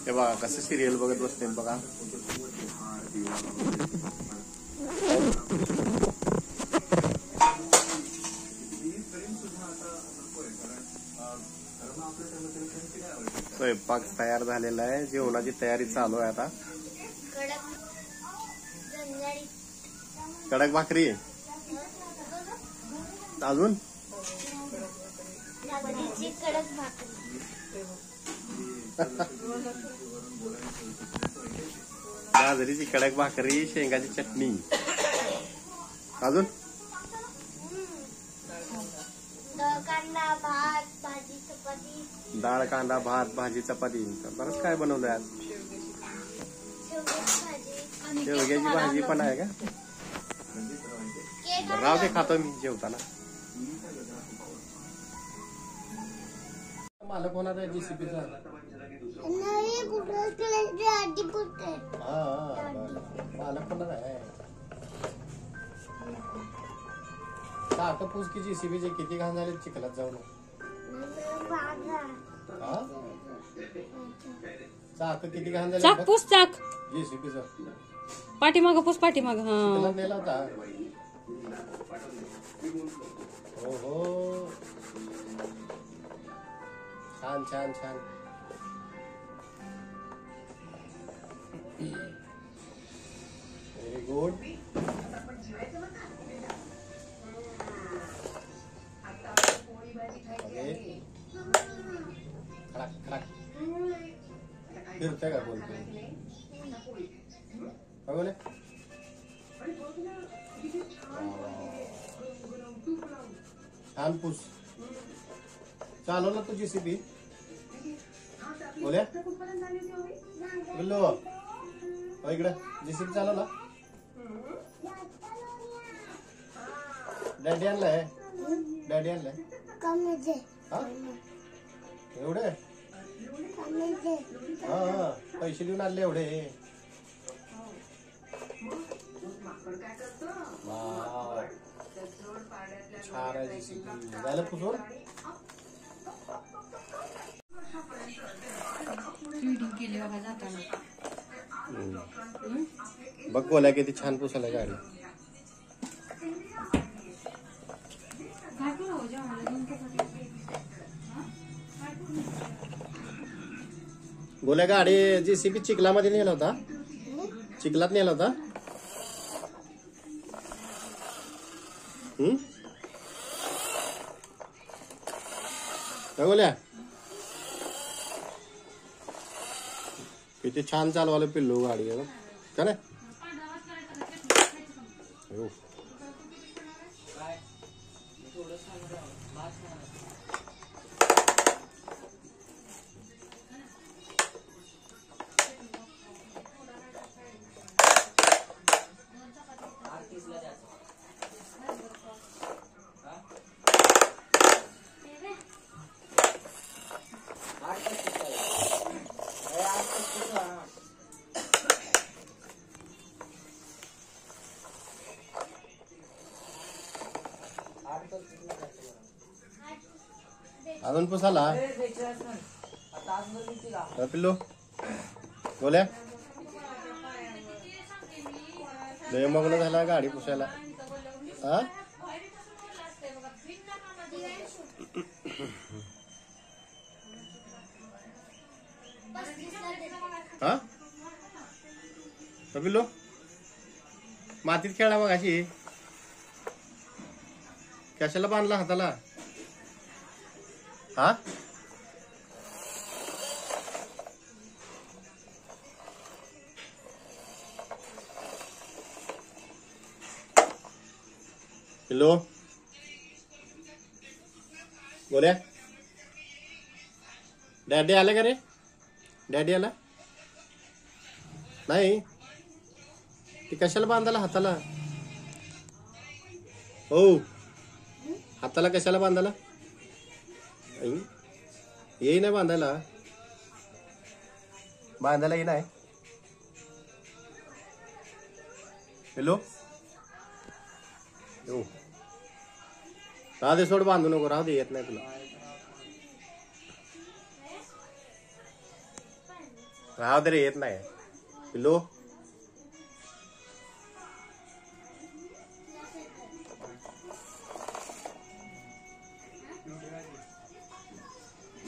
हे बघा कसं सिरियल बघत बसते बघा. स्वयंपाक तयार झालेला आहे. जेवणाची तयारी चालू आहे आता. कडक भाकरी अजून बाजरीची कडक भाकरी, शेंगाची चटणी, अजून डाळ, कांदा, भात, भाजी, चपाती. बरंच काय बनवलंय आज. शेवग्याची भाजी पण आहे का? राव ते खातो मी जेवताना. मालक होणार आहे जेसीबीचा. मालक होणार आहे. सारखं पूस की जेसीबीचे किती घाण झाले चिखलात जाऊन. सारखं किती घाण झाले. चाक पूस, चाक जेसीबीचा पाठीमाग पूस, पाठीमाग. चिखलात नेला होता. हो हो, छान छान छान. Very good. खडक खडक फिरतंय का बोलतो. काय बोले. छान पूस. चालव ना तू जेसीबी. बोल्या बोललो इकडं जेसीबी चालव ना. डॅडी आणलाय. डॅडी आणलाय. एवढे हा पैसे देऊन आणले एवढे. छान आहे जेसीबी. झालं पुसून. बघ बोला किती छान पुसायला गाडी. बोला गाडी जेसीबी चिखलामध्ये नेला होता. चिखलात नेला होता. काय बोल्या. किती छान चालवायला पिल्लू गाडी आहे का नाही. अजून पुसाला पिल्लू. बोल्या लय मग्न झाला गाडी पुसायला. हा हा पिल्लू मातीत खेळला मग अशी. कशाला बांधला हाताला. हा पिल्लू बोल्या डॅडी आला का रे. डॅडी आला नाही. ती कशाला बांधायला हाताला. हो हाताला कशाला बांधायला. येई नाही बांधायला. बांधायला येई नाही. हॅलो राहू दे सोड. बांधू नको. राहू दे. येत नाही तुला. राव तरी येत नाही पिल्लू.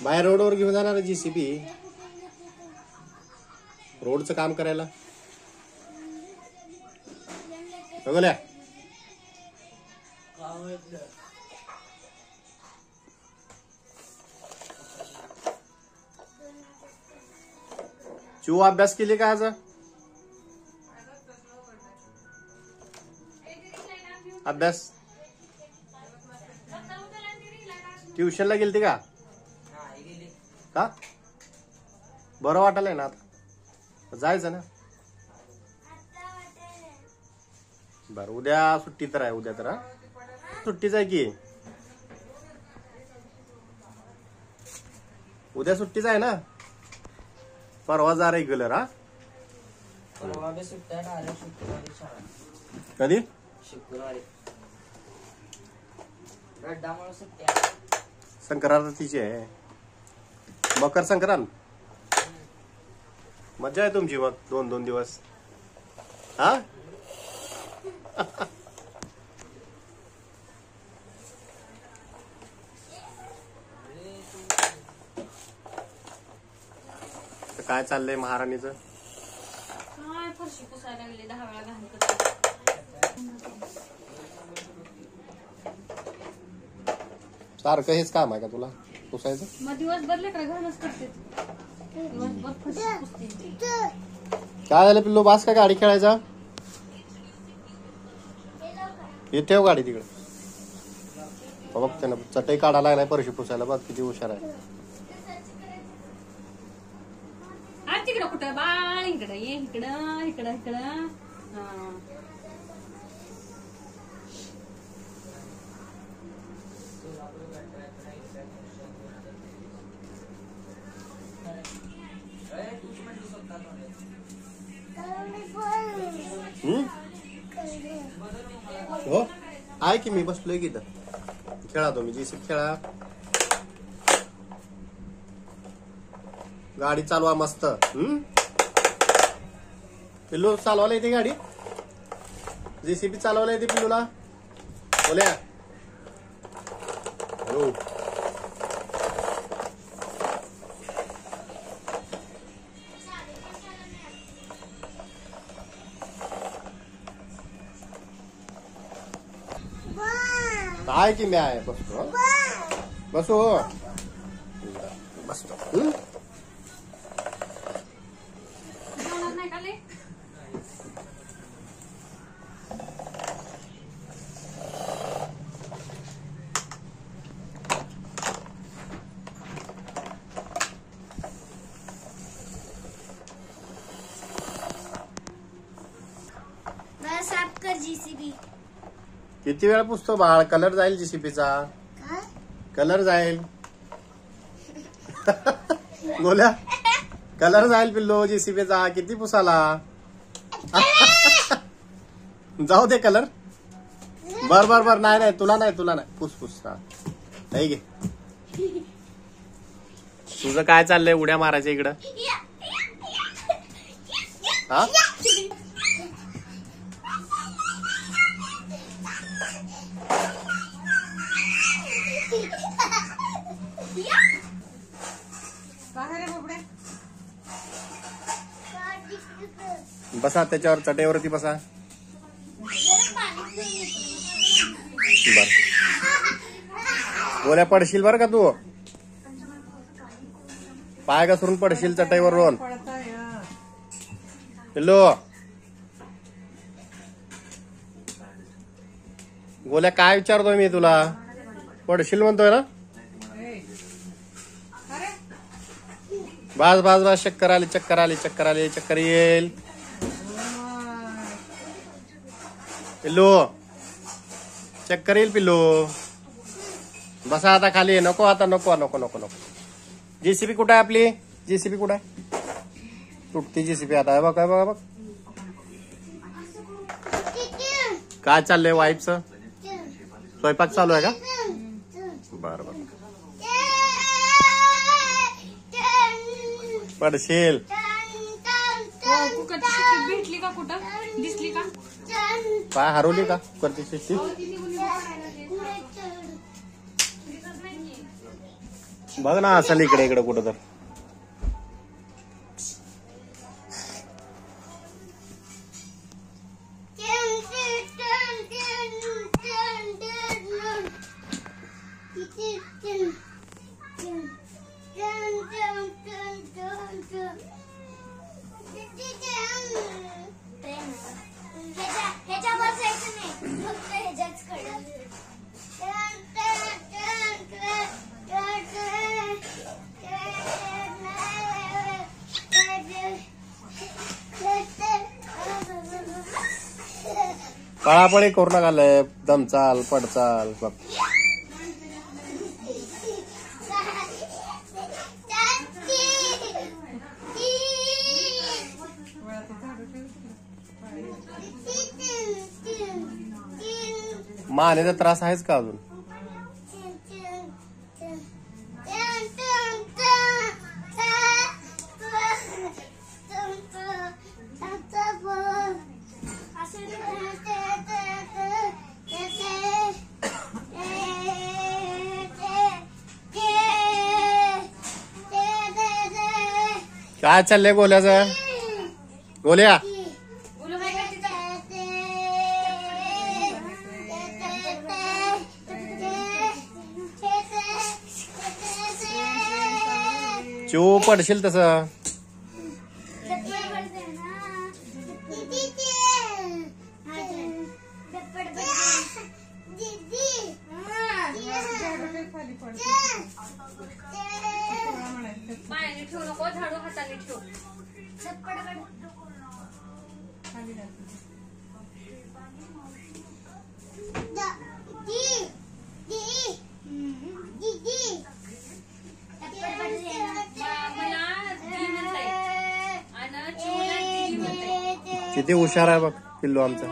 बाहेर रोडवर घेऊन जाणार JCB रोडचं काम करायला. बघूया चिऊ अभ्यास केली का आज? अभ्यास ट्युशनला गेलती का? का बरं वाटलंय ना आता जायचं ना. बरं उद्या सुट्टी तर आहे. उद्या तर सुट्टीच आहे की. उद्या सुट्टीच आहे ना. परवा जा रेग्युलर. हा कधी? शुक्रवारी संक्रांतीची आहे. मकर संक्रांत मजा आहे तुमची मग 2-2 दिवस. हा काय चाललंय महाराणीचं? काय फरशी पुसायला लागले 10 वेळा घाण करते. सारखं हेच काम आहे का तुला पुसायचं? मग दिवसभर लेकरं घाणच करते. दिवसभर फरशी पुसते. काय झालं पिल्लू? बास का गाडी खेळायचा? येते हो गाडी तिकडे. बघ त्यानं चटई काढायला नाही फरशी पुसायला. बघ किती हुशार आहे. आज तिकडं कुठं बाळ इकडं ये. इकडं इकडं इकडं. हो आहे की मी बसलोय की इथं. खेळा तुम्ही JCB खेळा. गाडी चालवा मस्त. पिल्लू चालवायला येते गाडी? JCB चालवायला येते पिल्लूला? बोल्या हॅलो. आहे की मी आहे. बसतो बसो बसतो. जेवणार नाही का लय? साफ कर JCB. किती वेळा पुसतो बाळ? कलर जाईल JCBचा. कलर जाईल. बोल्या कलर जाईल पिल्लो JCBचा. किती पुसाला? जाऊ दे कलर. बर बर बर. नाही नाही तुला नाही तुला नाही. पुस पुस. नाही घे. तुझं काय चाललंय? उड्या मारायच्या इकडं. हा बसा त्याच्यावर चटईवरती बसा. बर बोल्या पडशील बर का तू. पाय घसरून पडशील चटईवरून. पिल्लू बोल्या काय विचारतोय मी तुला? पडशील म्हणतोय ना. बास बास बास. चक्कर आली चक्कर आली चक्कर आली. चक्कर येईल पिल्लू. चक्कर येईल पिल्लू. बसा आता खाली. नको आता नको नको नको नको. JCB कुठं आहे आपली? JCB कुठं आहे? तुटती JCB आता. आहे बघ काय बघा बघ. काय चाललंय वाईफचं? स्वयंपाक चालू आहे का? बरं बरं. पडशील कुकरची शिट्टी भेटली का कुठं दिसली का पाय हरवली का कुकरची शिट्टी? बघ ना असेल इकडे इकडे कुठं तर. ह्याच्यावर जायचं नाही फक्त ह्याच्याच कडे. पळापळी करू नका लय. दमचाल पडचाल बघ. मानेचा त्रास आहेच का अजून? काय चाललंय गोल्याचं? गोल्या चिव पडशील तसं. पायाने ठेवू नको झाडू हाताने ठेव. किती हुशार आहे बघ पिल्लू आमचा.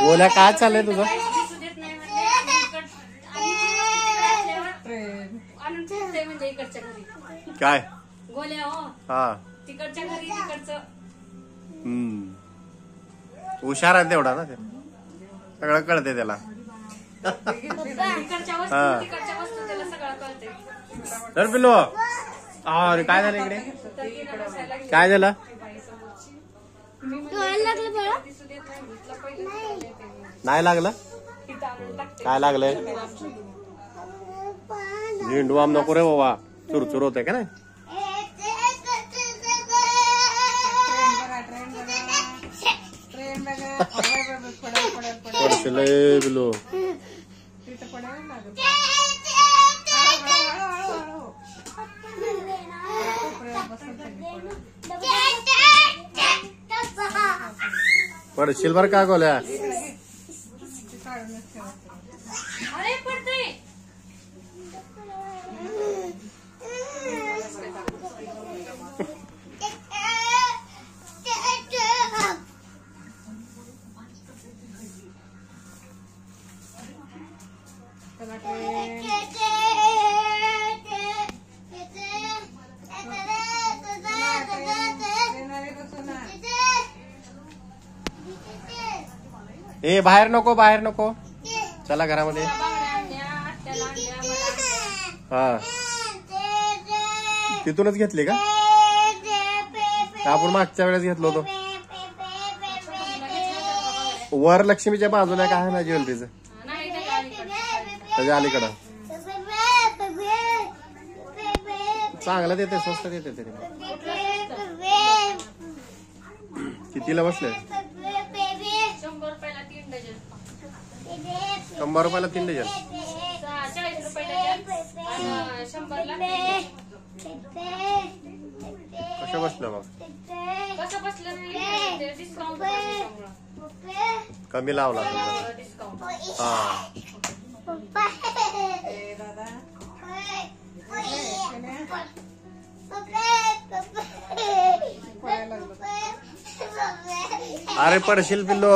गोल्या काय चाललंय तुझं? म्हणजे इकडच्या घरी काय गोल्या हो. हा तिकडच्या घरी तिकडचं. हुशार आहे तेवढा ना ते. सगळं कळते त्याला. तिकडच्या वस्तू हा. तिकडच्या वस्तू त्याला सगळं कळते. तर पिल्लू अरे काय झालं इकडे? तर तिला बसायला लागली. काय झालं? नाही लागलं? काय लागलंय? झेंडू आम नको रे बाबा. चुरचुर होते का नाही? पडशील पिल्लू. पडशील बर का गोल्या. अरे पडते. ए बाहेर नको बाहेर नको. चला घरामध्ये. हा तिथूनच घेतली का? आपण मागच्या वेळेस घेतलो होतो. वर लक्ष्मीच्या बाजूला काय आहे ना ज्वेलरीचं त्याच्या अलीकडं. चांगलं देते स्वस्त देते तरी. कितीला बसले? 100 रुपयाला 3 डझन. 40 रुपये डझन. 100 ला कसं बसलं मग? कसं बसलं नाही डिस्काउंट कमी लावला तुला. डिस्काउंट हा अरे पडशील पिल्लो.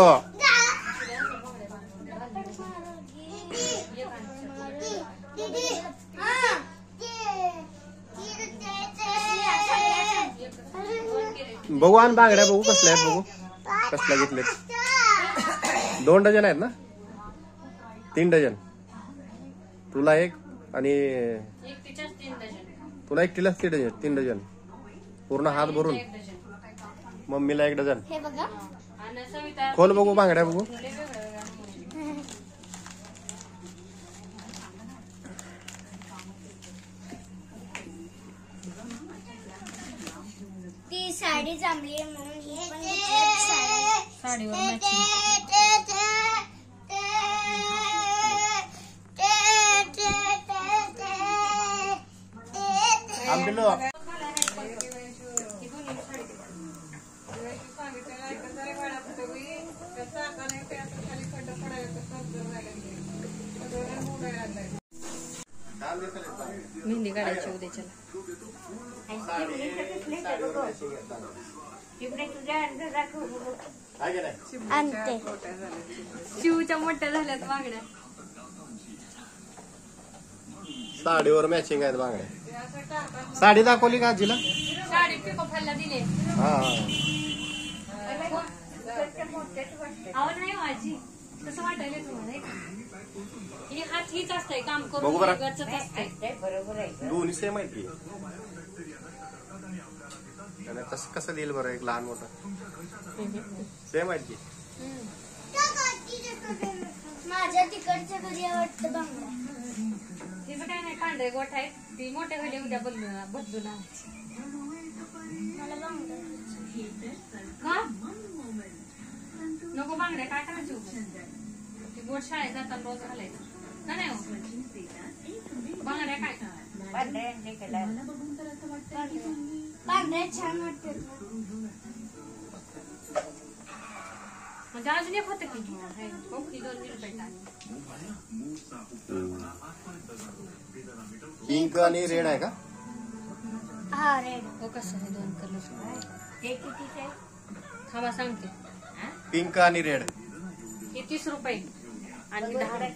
बघू आणि बांगड्या बघू कसल्या आहेत बघू. कसल्या घेतलेत? 2 डझन आहेत ना? 3 डझन. तुला एक आणि एकटीच्याच 3 डझन. तुला एकटीलाच 3 डझन पूर्ण हात भरून. एक डझन. मम्मीला 1 डझन. हे बघा आणि सविता खोल बघू बांगड्या बघू. ती साडी जमली म्हणून ही पण घेतली साडी. साडीवर मॅचिंग. आंबिलो मेहंदी काढायची उद्याच्याला. आणते. शिवच्या मोठ्या झाल्यात बांगड्या. साडीवर मॅचिंग आहेत बांगड्या. साडी दाखवली का आजीला? साडी पिको फॉलला दिले. हा अहो नाही माझी कसं वाटायला तुम्हाला? ही हात हीच असतंय काम बघू करून बरं. घरचंच असतंय. दोन्ही सेम आहेत की. आणि तसं कसं देईल बरं एक लहान मोठं? सेम आहेत की. माझ्या तिकडच्या घरी वाटतं बांगडा. तिचं काय नाही पांढरे गोठ आहेत. ती मोठ्या घरी उद्या बदलून आणायची. मला बांगडा का नको बांगड्या काय करायची उगाच? ती गोठ शाळेत जाताना रोज घालायचं का नाही हो? बांगड्या काय पांढऱ्या छान वाटतात. म्हणजे अजून एक होतं की कोकणी 2 रुपये पिंक आणि रेड आहे का? हा रेड. हो कसं आहे 2 कलर. ते कितीचे? थांबा सांगते. पिंक आणि रेड. हे 30 रुपये आणि 10 रुपये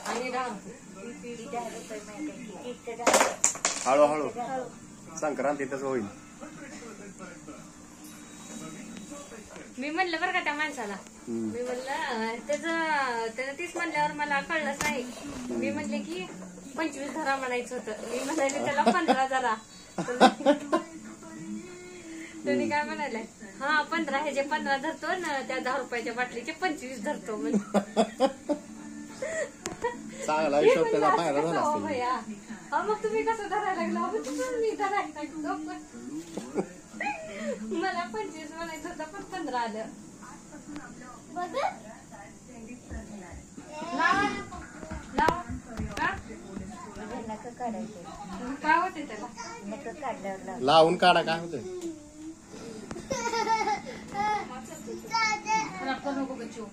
आणि 10 रुपये. हळूहळू संक्रांतीतच होईल. मी म्हणलं बरं का त्या माणसाला. मी म्हणलं त्याचं 30 म्हणल्यावर मला कळलंच नाही. मी म्हणले की 25 धरा म्हणायचं होतं. मी म्हणाले त्याला 15 धरा. त्यांनी काय म्हणाले? हा 15 ह्याचे 15 धरतो ना त्या 10 रुपयाच्या बाटलीचे 25 धरतो म्हणजे. चांगला हिशोब त्याचा फायदा झाला हो असेल. भैया. हा मग तुम्ही कसं धरायला लागला? मी धरायला लागलो. मला 25 म्हणायचं होतं पण 15 आलं. लाव का काय होते त्याला? लावून काढा काय होते. खराब करू नको बच्चू.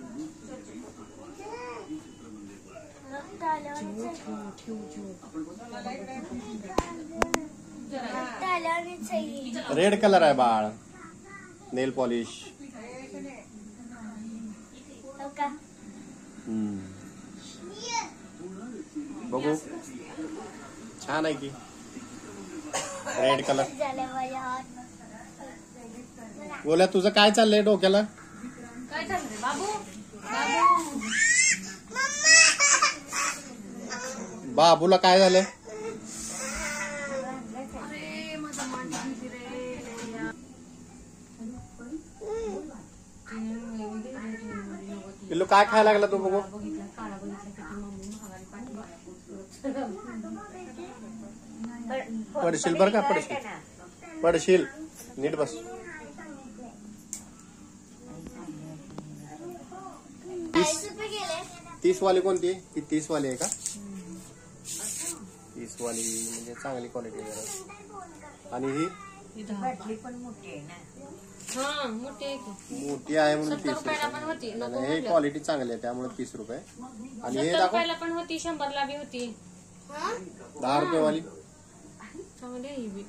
रेड कलर आहे बाळ. नेल पॉलिश. बघू छान आहे की. Red colour. बोला तुझं काय चाललंय डोक्याला? काय चाललंय बाबू? बाबू बाबूला काय झालंय? अरे माझा मान गेली रे. पिल्लू काय खायला लागला तू बघू. बघितलं काळा बघितलं किती मम्मी महागारी पाठी. पडशील बरं का. पडशील नीट बस. 30 वाली कोणती? ही 30 वाली आहे का? 30 वाली म्हणजे चांगली क्वालिटी जरा. आणि ही बाटली पण मोठी आहे ना. हा मोठी आहे की मोठी आहे म्हणून 70 30 रुपयाला पण रुपये होती नको आणि हे म्हणलं. क्वालिटी चांगली आहे त्यामुळे 30 रुपये आणि हे 70 दाखव रुपयाला पण होती 100 ला बी होती 10 रुपये वाली चांगली आहे ही बी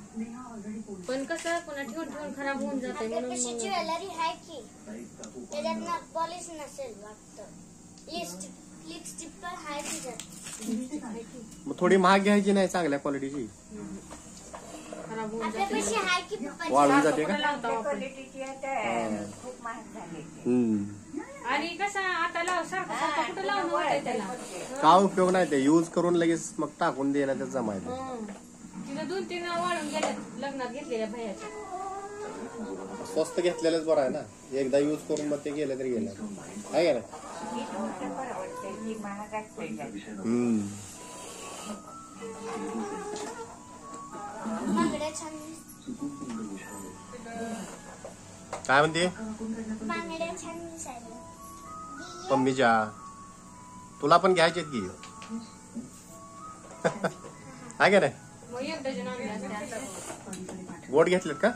पण कसं पुन्हा ठेवून ठेवून खराब होऊन जाते म्हणून कशी मग- ज्वेलरी आहे की त्याच्यात ना पॉलिश नसेल वाटतं लिपस्टिक पण आहे तिच्यात मग थोडी महाग घ्यायची नाही चांगल्या क्वालिटीची खराब होऊन जाते आपल्यापाशी आहे की पप्पाची वाळून जाते का कुठं लावतो त्या आपण? क्वालिटीची आहे खूप महाग झाली. हम्म. आणि कसं आता लाव सारखं सारखं कुठं लावणं होतंय त्याला का उपयोग नाही ते यूज करून लगेच मग टाकून देणं त्यात जमायचं हं. तिथं 2-3 वाळून गेल्यात लग्नात घेतलेल्या भैयाच्या स्वस्त घेतलेलंच बरं आहे ना एकदा यूज करून मग ते गेलं तरी गेलं आहे का नाही ही गोष्ट परवडते, ही महाग असते जास्त. हम्म. बांगड्या छान काय म्हणते बांगड्या छान दिसायला पम्मीच्या तुला पण घ्यायचेत की आहे का नाही मग 1 डझन आणले असते आता. गोड घेतलेत का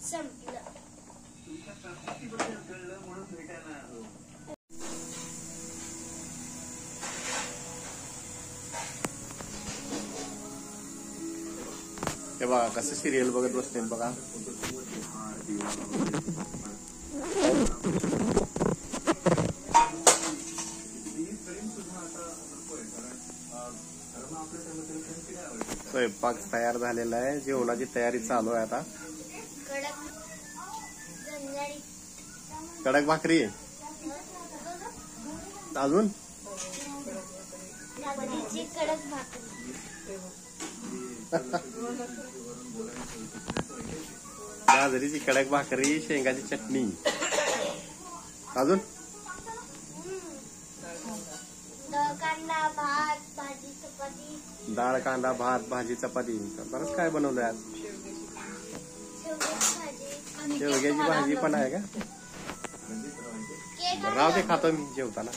संपलं हे बघा कसं सिरियल बघत बसते बघा स्वयंपाक तयार झालेला आहे जेवणाची तयारी चालू आहे आता कडक झणझणीत कडक भाकरी अजून बाजरीची कडक भाकरी बाजरीची कडक भाकरी शेंगाची चटणी अजून डाळ कांदा भात भाजी चपाती डाळ कांदा भात भाजी चपाती बरंच काय बनवलंय आज शेवग्याची भाजी शेवग्याची भाजी पण आहे का केक राव ते खातो मी जेवताना